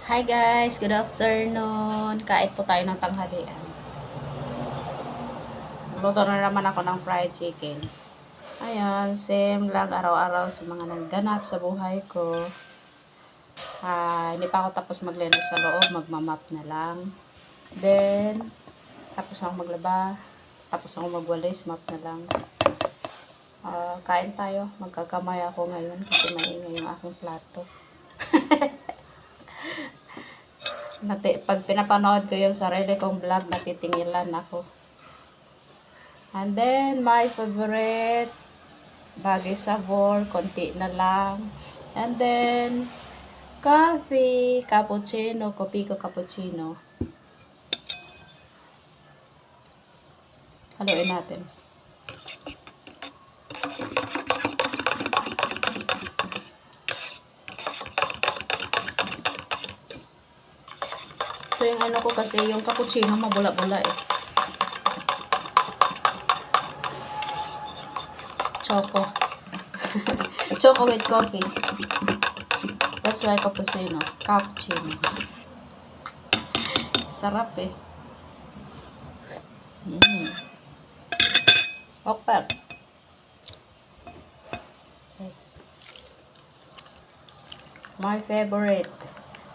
Hi guys, good afternoon. Kain po tayo ng tanghalian. Luto na naman ako ng fried chicken. Ayan, same lang araw-araw sa mga nagganap sa buhay ko. Hindi pa ako tapos maglinis sa loob, magmamap na lang. Then, tapos ako maglaba, tapos ako magwalis, map na lang. Kain tayo, magkakamay ako ngayon kasi maingay yung aking plato. Pag pinapanood ko yung sarili kong vlog, natitingilan ako. And then, my favorite, bagay sabor, konti na lang. And then, coffee, cappuccino, kopi ko cappuccino. Haluin natin. So, yung ano ko kasi, yung cappuccino, mabula-bula eh. Choco. Choco with coffee. That's why cappuccino. Cappuccino. Sarap eh. Okay. My favorite.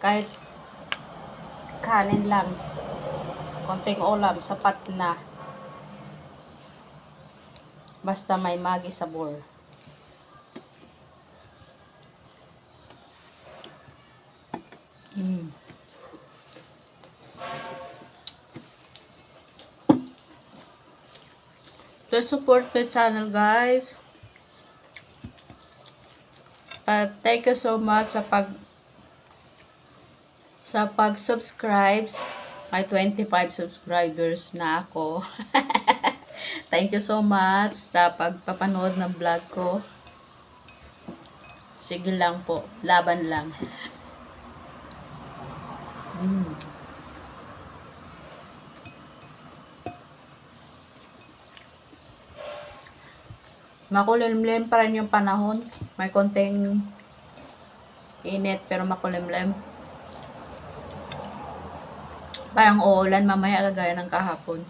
Kahit kanin lang. Konting ulam, sapat na. Basta may magi sabor. Please support my channel, guys. Thank you so much sa pag-subscribe. May 25 subscribers na ako. Thank you so much sa pagpapanood ng vlog ko. Sige lang po, laban lang. Makulimlim pa rin yung panahon. May konting init pero makulimlim. Parang uulan mamaya kagaya ng kahapon.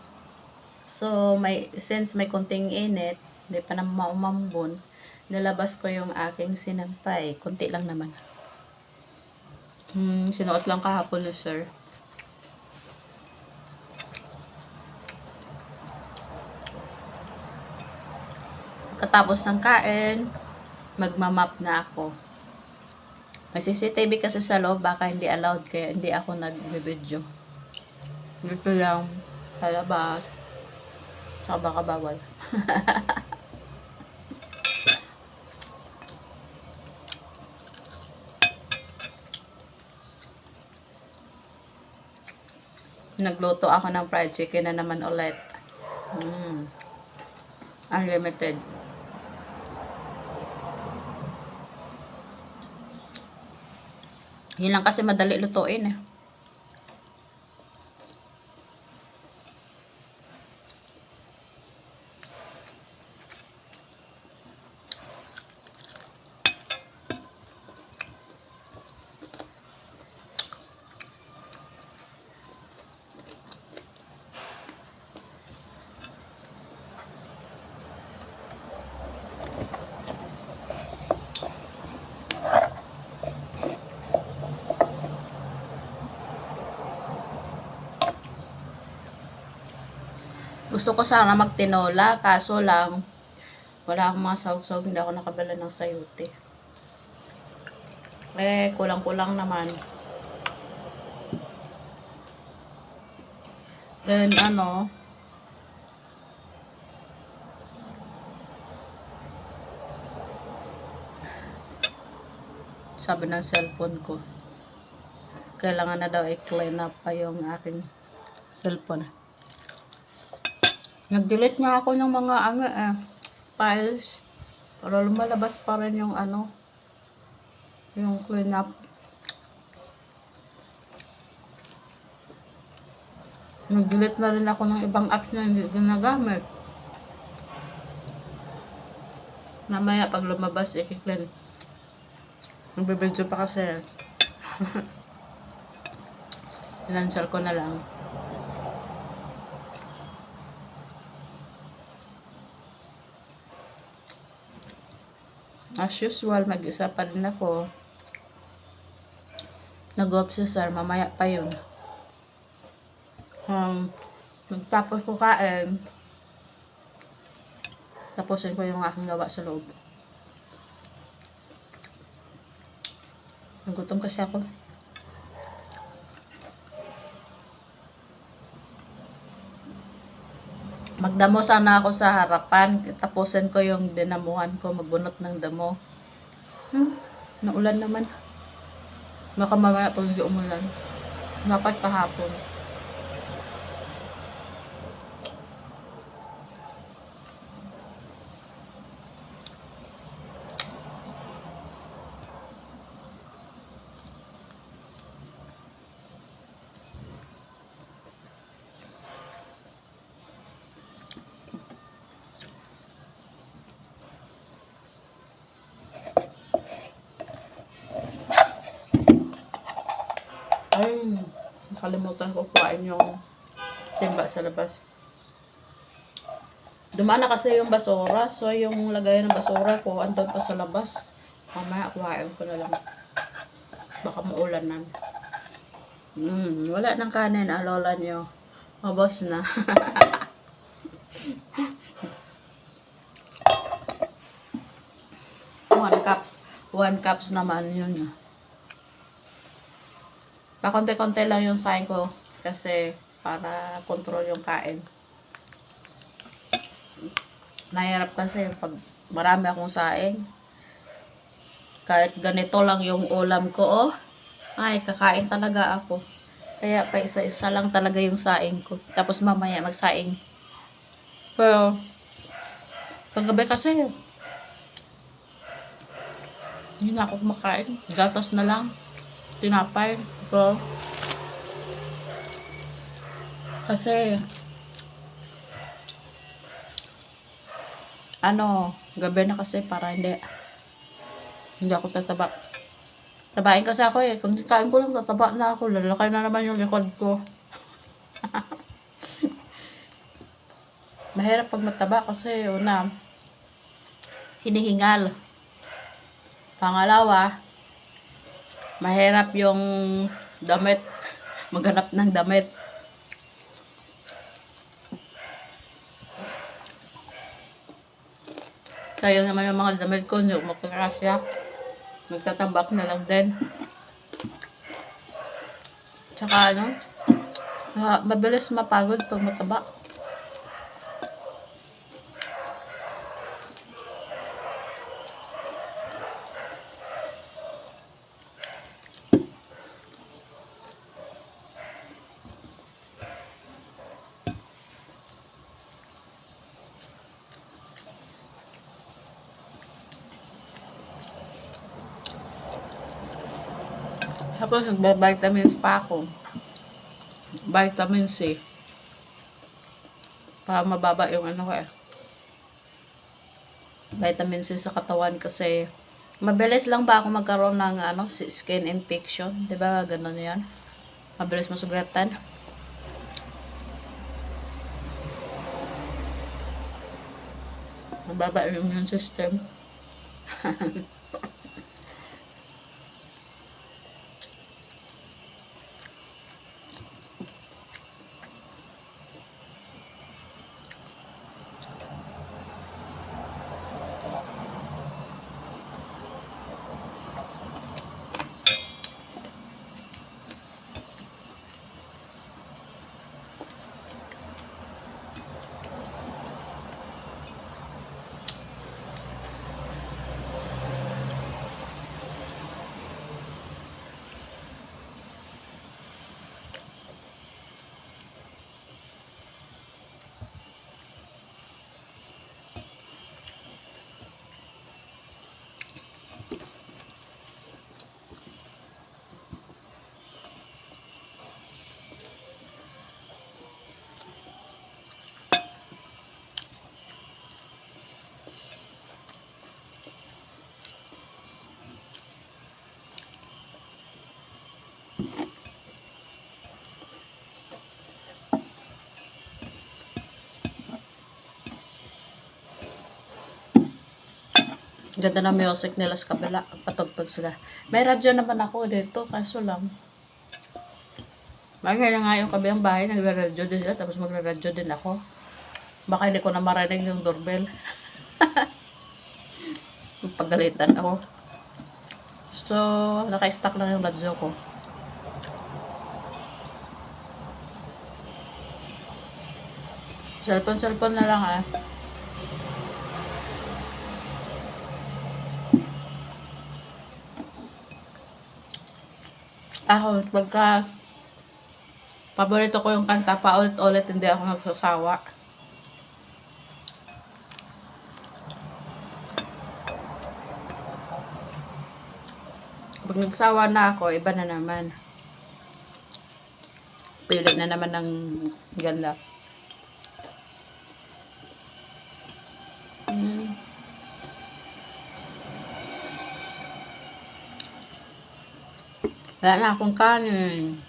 So, since may konting init, hindi pa naman maumambon, nilabas ko yung aking sinampay. Konti lang naman. Sinuot lang kahapon ni sir. Katapos ng kain, magmamap na ako. May CCTV kasi sa loob, baka hindi allowed, kaya hindi ako nag-video. Dito lang, sa labas. Saka baka bawal. Nagluto ako ng fried chicken na naman ulit. Unlimited. Yun lang kasi madali lutuin eh. Gusto ko sana magtinola, kaso lang, wala akong mga sausog, hindi ako nakabala ng sayote. Kulang-kulang naman. Then, sabi ng cellphone ko, kailangan na daw i-clean up pa yung aking cellphone. Nag-delete nga ako ng mga files para lumalabas pa rin yung yung clean up. Nag-delete na rin ako ng ibang apps na hindi ginagamit. Mamaya pag lumabas, i-clean. Nagbibidyo pa kasi. Financial ko na lang. As usual, mag-isa pa rin ako. Nag-off si sir, mamaya pa yun. Magtapos ko kain, tapusin ko yung aking gawa sa loob. Nagutom kasi ako. Magdamo sana ako sa harapan. Tapusin ko yung dinamuhan ko. Magbunot ng damo. Naulan naman. Baka mamaya pag hindi umulan. Dapat kahapon. Ay, nakalimutan ko kuhain yung timba sa labas. Dumaan na kasi yung basura. So, yung lagayan ng basura ko, andun pa sa labas. Mamaya, kuhain ko na lang. Baka maulan na. Wala ng kanin, alola nyo. Mabos na. 1 cups naman yun. Pakonti-konti lang yung saing ko kasi para control yung kain. Nahirap kasi pag marami akong saing. Kahit ganito lang yung ulam ko, ay kakain talaga ako. Kaya pa isa-isa lang talaga yung saing ko. Tapos mamaya magsaing. Pero paggabi kasi hindi na ako kumakain. Gatas na lang. Tinapay ko. Kasi gabi na kasi para hindi ako tataba. Tabain kasi ako eh. Kung kain ko lang, tataba na ako. Lalakay na naman yung likod ko. Mahirap pag mataba kasi una, hinihingal. Pangalawa, mahirap yung damit. Maghanap ng damit. Kaya naman yung mga damit ko, hindi magkakasya. Magtatambak na lang din. Tsaka mabilis mapagod pag mataba. Tapos nagba-vitamins pa ako. Vitamin C. Para mababa yung vitamin C sa katawan kasi mabilis lang ba ako magkaroon ng skin infection, 'di ba? Ganun 'yan. Mabilis masugatan. Mababa yung immune system. Ganda na music nila sa kabila. Patugtog sila. May radyo naman ako dito, kaso lang. Magkaya nga yung kabilang bahay, nagre-radyo din sila, tapos magre-radyo din ako. Baka hindi ko na marinig yung doorbell. Pagalitan ako. So, naka-stack lang yung radyo ko. Cellphone na lang ah. Ako, pagka paborito ko yung kanta, paulit-ulit, hindi ako nagsasawa. Pag nagsawa na ako, iba na naman. Pili na naman ng ganda. Wala na akong kanin.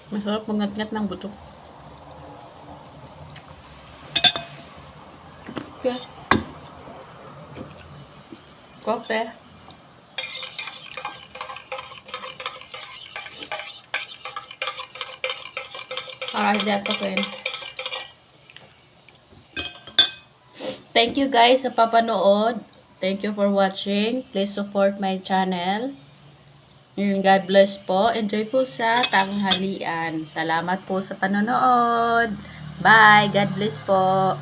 Masarap mangat-ngat ng buto. Okay. Kope. Hindi ato kayo. Thank you guys sa papanood. Thank you for watching. Please support my channel. God bless po. Enjoy po sa tanghalian. Salamat po sa panonood. Bye. God bless po.